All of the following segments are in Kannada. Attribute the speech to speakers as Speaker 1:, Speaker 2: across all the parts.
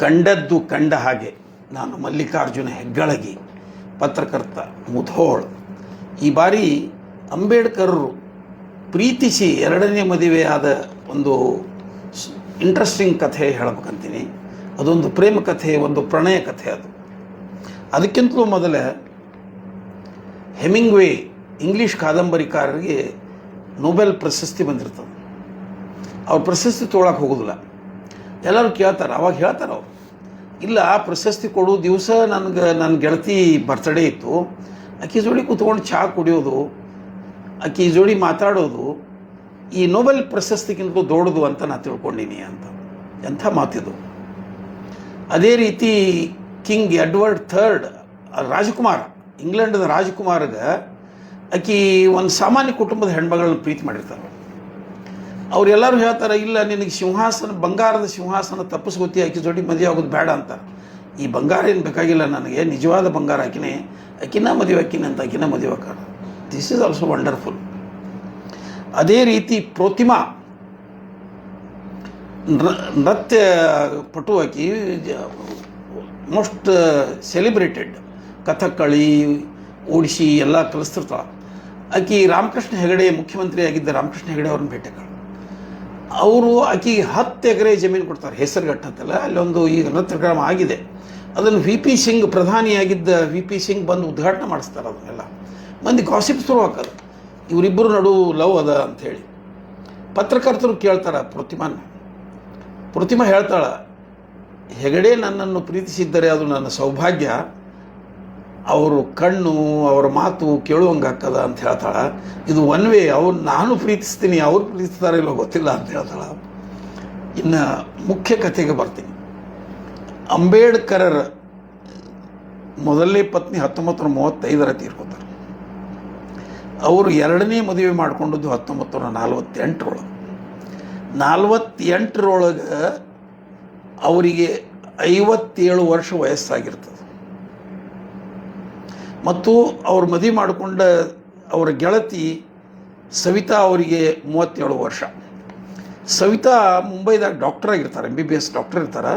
Speaker 1: ಕಂಡದ್ದು ಕಂಡ ಹಾಗೆ ನಾನು ಮಲ್ಲಿಕಾರ್ಜುನ ಹೆಗ್ಗಳಗಿ, ಪತ್ರಕರ್ತ, ಮುಧೋಳ್. ಈ ಬಾರಿ ಅಂಬೇಡ್ಕರರು ಪ್ರೀತಿಸಿ ಎರಡನೇ ಮದುವೆಯಾದ ಒಂದು ಇಂಟ್ರೆಸ್ಟಿಂಗ್ ಕಥೆ ಹೇಳಬೇಕಂತೀನಿ. ಅದೊಂದು ಪ್ರೇಮ ಕಥೆ, ಒಂದು ಪ್ರಣಯ ಕಥೆ. ಅದಕ್ಕಿಂತಲೂ ಮೊದಲೇ ಹೆಮಿಂಗ್ವೇ ಇಂಗ್ಲೀಷ್ ಕಾದಂಬರಿಕಾರರಿಗೆ ನೊಬೆಲ್ ಪ್ರಶಸ್ತಿ ಬಂದಿರ್ತದೆ. ಅವ್ರು ಪ್ರಶಸ್ತಿ ತೊಗೊಳಕ್ಕೆ ಹೋಗೋದಿಲ್ಲ. ಎಲ್ಲರೂ ಕೇಳ್ತಾರೆ, ಅವಾಗ ಹೇಳ್ತಾರೆ ಅವರು, ಇಲ್ಲ ಆ ಪ್ರಶಸ್ತಿ ಕೊಡೋ ದಿವಸ ನನ್ನ ಗೆಳತಿ ಬರ್ತಡೇ ಇತ್ತು, ಆಕೆ ಜೋಡಿ ಕೂತ್ಕೊಂಡು ಚಹಾ ಕುಡಿಯೋದು, ಆಕೆ ಜೋಡಿ ಮಾತಾಡೋದು ಈ ನೊಬೆಲ್ ಪ್ರಶಸ್ತಿಗಿಂತ ದೊಡ್ಡದು ಅಂತ ನಾನು ತಿಳ್ಕೊಂಡೀನಿ ಅಂತ. ಎಂಥ ಮಾತಿದು. ಅದೇ ರೀತಿ ಕಿಂಗ್ ಎಡ್ವರ್ಡ್ ಥರ್ಡ್ ರಾಜಕುಮಾರ, ಇಂಗ್ಲೆಂಡದ ರಾಜಕುಮಾರಗೆ ಆಕೆ ಒಂದು ಸಾಮಾನ್ಯ ಕುಟುಂಬದ ಹೆಣ್ಮಗಳನ್ನ ಪ್ರೀತಿ ಮಾಡಿರ್ತಾರೆ. ಅವರೆಲ್ಲರೂ ಹೇಳ್ತಾರೆ, ಇಲ್ಲ ನಿನಗೆ ಸಿಂಹಾಸನ, ಬಂಗಾರದ ಸಿಂಹಾಸನ ತಪ್ಪಿಸ್ಕೋತಿ, ಆಕೆ ಜೋಡಿ ಮದುವೆ ಆಗೋದು ಬೇಡ ಅಂತ. ಈ ಬಂಗಾರ ಏನು ಬೇಕಾಗಿಲ್ಲ ನನಗೆ, ನಿಜವಾದ ಬಂಗಾರ ಆಕಿನೇ, ಆಕಿನ ಮದುವೆ ಆಕಿನ ಅಂತ, ಆಕಿನ ಮದುವೆ ಆಕಾರ. This is also wonderful. ಅದೇ ರೀತಿ ಪ್ರತಿಮಾ ನೃತ್ಯ ಪಟು, ಆಕಿ ಮೋಸ್ಟ್ ಸೆಲಿಬ್ರೇಟೆಡ್, ಕಥಕ್ಕಳಿ, ಓಡಿಸಿ ಎಲ್ಲ ಕಲಿಸ್ತಿರ್ತಾಳೆ. ಆಕೆ ರಾಮಕೃಷ್ಣ ಹೆಗಡೆ, ಮುಖ್ಯಮಂತ್ರಿ ಆಗಿದ್ದ ರಾಮಕೃಷ್ಣ ಹೆಗಡೆ ಅವ್ರನ್ನ ಭೇಟಿಗಳು. ಅವರು ಆಕೆಗೆ 10 ಎಕರೆ ಜಮೀನು ಕೊಡ್ತಾರೆ, ಹೆಸರುಗಟ್ಟಂತಲ್ಲ. ಅಲ್ಲೊಂದು ಈಗ ನೃತ್ಯಕ್ರಮ ಆಗಿದೆ, ಅದನ್ನು VP ಸಿಂಗ್, ಪ್ರಧಾನಿಯಾಗಿದ್ದ VP ಸಿಂಗ್ ಬಂದು ಉದ್ಘಾಟನೆ ಮಾಡಿಸ್ತಾರೆ. ಅದನ್ನೆಲ್ಲ ಮಂದಿ ಗಾಸಿಪ್ ಶುರು ಹಾಕೋದು, ಇವರಿಬ್ಬರು ನಡು ಲವ್ ಅದ ಅಂಥೇಳಿ. ಪತ್ರಕರ್ತರು ಕೇಳ್ತಾರೆ ಪ್ರತಿಮಾ ಹೇಳ್ತಾಳೆ, ಹೆಗಡೆ ನನ್ನನ್ನು ಪ್ರೀತಿಸಿದ್ದರೆ ಅದು ನನ್ನ ಸೌಭಾಗ್ಯ, ಅವರು ಕಣ್ಣು, ಅವರ ಮಾತು ಕೇಳುವಂಗೆ ಹಾಕದ ಅಂತ ಹೇಳ್ತಾಳೆ. ಇದು ಒನ್ ವೇ, ಅವ್ರು ನಾನು ಪ್ರೀತಿಸ್ತೀನಿ, ಅವ್ರು ಪ್ರೀತಿಸ್ತಾರೆ ಇಲ್ಲೋ ಗೊತ್ತಿಲ್ಲ ಅಂತ ಹೇಳ್ತಾಳೆ. ಇನ್ನು ಮುಖ್ಯ ಕಥೆಗೆ ಬರ್ತೀನಿ. ಅಂಬೇಡ್ಕರರ ಮೊದಲನೇ ಪತ್ನಿ 1935 ತೀರ್ಕೊತಾರೆ. ಅವರು ಎರಡನೇ ಮದುವೆ ಮಾಡಿಕೊಂಡದ್ದು 1948. 48 ಅವರಿಗೆ 57 ವರ್ಷ ವಯಸ್ಸಾಗಿರ್ತದೆ. ಮತ್ತು ಅವ್ರು ಮದುವೆ ಮಾಡಿಕೊಂಡ ಅವರ ಗೆಳತಿ ಸವಿತಾ ಅವರಿಗೆ 37 ವರ್ಷ. ಸವಿತಾ ಮುಂಬೈದಾಗ ಡಾಕ್ಟರ್ ಆಗಿರ್ತಾರೆ, MBBS ಡಾಕ್ಟರ್ ಇರ್ತಾರೆ.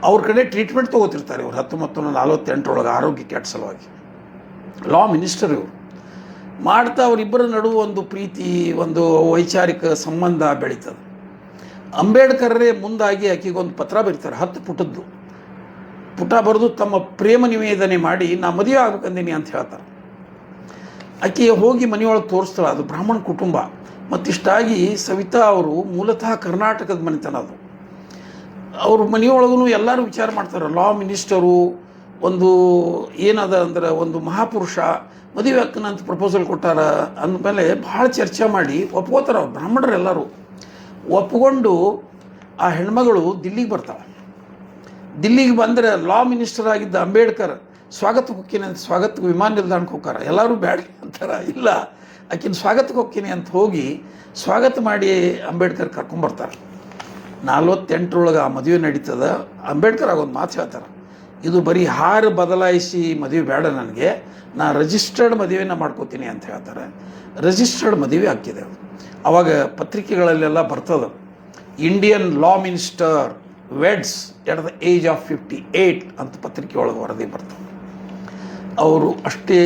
Speaker 1: ಅವ್ರ ಕಡೆ ಟ್ರೀಟ್ಮೆಂಟ್ ತೊಗೋತಿರ್ತಾರೆ ಇವರು 1948 ಆರೋಗ್ಯ ಕೆಟ್ಟ ಸಲುವಾಗಿ. ಲಾ ಮಿನಿಸ್ಟರ್ ಇವರು ಮಾಡ್ತಾ ಅವರಿಬ್ಬರ ನಡುವೆ ಒಂದು ಪ್ರೀತಿ, ಒಂದು ವೈಚಾರಿಕ ಸಂಬಂಧ ಬೆಳೀತದೆ. ಅಂಬೇಡ್ಕರರೇ ಮುಂದಾಗಿ ಆಕೆಗೊಂದು ಪತ್ರ ಬರೀತಾರೆ, 10 ಪುಟ ಬರೆದು ತಮ್ಮ ಪ್ರೇಮ ನಿವೇದನೆ ಮಾಡಿ, ನಾ ಮದುವೆ ಆಗ್ಬೇಕಂದೀನಿ ಅಂತ ಹೇಳ್ತಾರೆ. ಆಕೆ ಹೋಗಿ ಮನೆಯೊಳಗೆ ತೋರಿಸ್ತಾಳೆ, ಅದು ಬ್ರಾಹ್ಮಣ ಕುಟುಂಬ. ಮತ್ತಿಷ್ಟಾಗಿ ಸವಿತಾ ಅವರು ಮೂಲತಃ ಕರ್ನಾಟಕದ ಮನೆತನ. ಅದು ಅವ್ರ ಮನೆಯೊಳಗೂ ಎಲ್ಲರೂ ವಿಚಾರ ಮಾಡ್ತಾರೆ, ಲಾ ಮಿನಿಸ್ಟರು, ಒಂದು ಏನದ ಅಂದ್ರೆ ಒಂದು ಮಹಾಪುರುಷ, ಮದುವೆ ಅಕ್ಕನಂತ ಪ್ರಪೋಸಲ್ ಕೊಟ್ಟಾರ ಅಂದಮೇಲೆ ಭಾಳ ಚರ್ಚೆ ಮಾಡಿ ಒಪ್ಕೋತಾರೆ. ಅವ್ರು ಬ್ರಾಹ್ಮಣರೆಲ್ಲರೂ ಒಪ್ಕೊಂಡು ಆ ಹೆಣ್ಮಗಳು ದಿಲ್ಲಿಗೆ ಬರ್ತಾಳೆ. ದಿಲ್ಲಿಗೆ ಬಂದರೆ ಲಾ ಮಿನಿಸ್ಟರ್ ಆಗಿದ್ದ ಅಂಬೇಡ್ಕರ್ ಸ್ವಾಗತಕ್ಕೆ ಹೋಗ್ತೀನಿ ಅಂತ, ಸ್ವಾಗತಕ್ಕೆ ವಿಮಾನ ನಿಲ್ದಾಣಕ್ಕೆ ಹೋಗಾರ. ಎಲ್ಲರೂ ಬ್ಯಾಡ ಅಂತಾರೆ, ಇಲ್ಲ ಆಕಿನ ಸ್ವಾಗತಕ್ಕೆ ಹೋಗ್ತೀನಿ ಅಂತ ಹೋಗಿ ಸ್ವಾಗತ ಮಾಡಿ ಅಂಬೇಡ್ಕರ್ ಕರ್ಕೊಂಬರ್ತಾರೆ. 48 ಆ ಮದುವೆ ನಡೀತದ. ಅಂಬೇಡ್ಕರ್ ಆಗೊಂದು ಮಾತು ಹೇಳ್ತಾರೆ, ಇದು ಬರೀ ಹಾರ ಬದಲಾಯಿಸಿ ಮದುವೆ ಬೇಡ ನನಗೆ, ನಾ ರಿಜಿಸ್ಟರ್ಡ್ ಮದುವೆನ ಮಾಡ್ಕೋತೀನಿ ಅಂತ ಹೇಳ್ತಾರೆ. ರಿಜಿಸ್ಟರ್ಡ್ ಮದುವೆ ಆಗ್ತಿದೆ. ಅವಾಗ ಪತ್ರಿಕೆಗಳಲ್ಲೆಲ್ಲ ಬರ್ತದೆ, Indian law minister weds at the age of 58 ಅಂತ ಪತ್ರಿಕೆ ಒಳಗೆ ವರದಿ ಬರ್ತದೆ. ಅವರು ಅಷ್ಟೇ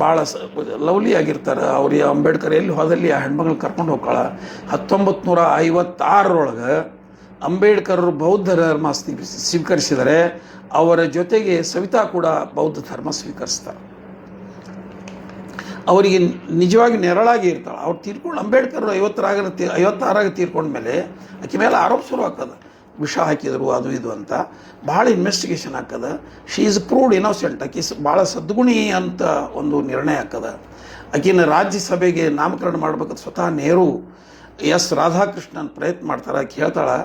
Speaker 1: ಭಾಳ ಲವ್ಲಿ ಆಗಿರ್ತಾರೆ. ಅವ್ರಿಗೆ ಅಂಬೇಡ್ಕರ್ ಎಲ್ಲಿ ಹೋದಲ್ಲಿ ಆ ಹೆಣ್ಮಗಳು ಕರ್ಕೊಂಡು ಹೋಗ್ತಾಳ. 1956 ಅಂಬೇಡ್ಕರರು ಬೌದ್ಧ ಧರ್ಮ ಸ್ವೀಕರಿಸಿದರೆ, ಅವರ ಜೊತೆಗೆ ಸವಿತಾ ಕೂಡ ಬೌದ್ಧ ಧರ್ಮ ಸ್ವೀಕರಿಸ್ತಾರೆ. ಅವರಿಗೆ ನಿಜವಾಗಿ ನೆರಳಾಗಿ ಇರ್ತಾಳೆ. ಅವ್ರು ತೀರ್ಕೊಂಡು, ಅಂಬೇಡ್ಕರ್ 56 ತೀರ್ಕೊಂಡ್ಮೇಲೆ ಆಕೆ ಮೇಲೆ ಆರೋಪ ಶುರು ಆಗ್ತದೆ, ವಿಷ ಹಾಕಿದರು ಅದು ಇದು ಅಂತ. ಭಾಳ ಇನ್ವೆಸ್ಟಿಗೇಷನ್ ಆಗ್ತದೆ. She is proved innocent. ಆಕೆ ಭಾಳ ಸದ್ಗುಣಿ ಅಂತ ಒಂದು ನಿರ್ಣಯ ಆಗ್ತದೆ. ಆಕೆನ ರಾಜ್ಯಸಭೆಗೆ ನಾಮಕರಣ ಮಾಡ್ಬೇಕಂತ ಸ್ವತಃ ನೆಹರು, ಎಸ್ ರಾಧಾಕೃಷ್ಣನ್ ಪ್ರಯತ್ನ ಮಾಡ್ತಾರೆ. ಆಕೆ ಹೇಳ್ತಾಳೆ,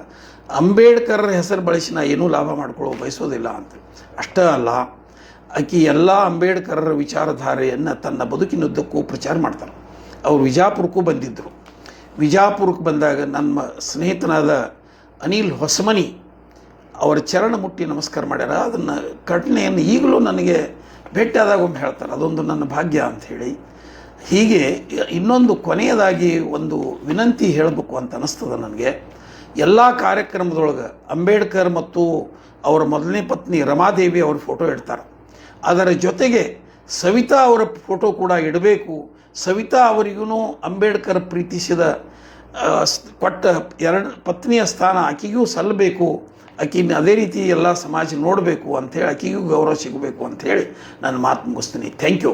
Speaker 1: ಅಂಬೇಡ್ಕರ್ ಹೆಸರು ಬಳಸಿ ನಾ ಏನೂ ಲಾಭ ಮಾಡ್ಕೊಳ್ಳೋ ಬಯಸೋದಿಲ್ಲ ಅಂತ. ಅಷ್ಟೇ ಅಲ್ಲ, ಆಕೆ ಎಲ್ಲ ಅಂಬೇಡ್ಕರರ ವಿಚಾರಧಾರೆಯನ್ನು ತನ್ನ ಬದುಕಿನುದ್ದಕ್ಕೂ ಪ್ರಚಾರ ಮಾಡ್ತಾರೆ. ಅವರು ವಿಜಾಪುರಕ್ಕೂ ಬಂದಿದ್ದರು. ವಿಜಾಪುರಕ್ಕೆ ಬಂದಾಗ ನನ್ನ ಸ್ನೇಹಿತನಾದ ಅನಿಲ್ ಹೊಸಮನಿ ಅವರ ಚರಣ ಮುಟ್ಟಿ ನಮಸ್ಕಾರ ಮಾಡ್ಯಾರ. ಅದನ್ನು ಘಟನೆಯನ್ನು ಈಗಲೂ ನನಗೆ ಭೇಟಿಯಾದಾಗ ಒಮ್ಮೆ ಹೇಳ್ತಾರೆ, ಅದೊಂದು ನನ್ನ ಭಾಗ್ಯ ಅಂಥೇಳಿ. ಹೀಗೆ ಇನ್ನೊಂದು ಕೊನೆಯದಾಗಿ ಒಂದು ವಿನಂತಿ ಹೇಳಬೇಕು ಅಂತ ಅನ್ನಿಸ್ತದೆ ನನಗೆ. ಎಲ್ಲ ಕಾರ್ಯಕ್ರಮದೊಳಗೆ ಅಂಬೇಡ್ಕರ್ ಮತ್ತು ಅವರ ಮೊದಲನೇ ಪತ್ನಿ ರಮಾದೇವಿ ಅವ್ರ ಫೋಟೋ ಇಡ್ತಾರೆ. ಅದರ ಜೊತೆಗೆ ಸವಿತಾ ಅವರ ಫೋಟೋ ಕೂಡ ಇಡಬೇಕು. ಸವಿತಾ ಅವರಿಗೂ ಅಂಬೇಡ್ಕರ್ ಪ್ರೀತಿಸಿದ ಕೊಟ್ಟ ಪತ್ನಿಯ ಸ್ಥಾನ ಆಕೆಗೂ ಸಲ್ಲಬೇಕು, ಆಕಿನ ಅದೇ ರೀತಿ ಎಲ್ಲ ಸಮಾಜ ನೋಡಬೇಕು ಅಂಥೇಳಿ, ಆಕೆಗೂ ಗೌರವ ಸಿಗಬೇಕು ಅಂಥೇಳಿ ನಾನು ಮಾತು ಮುಗಿಸ್ತೀನಿ. Thank you.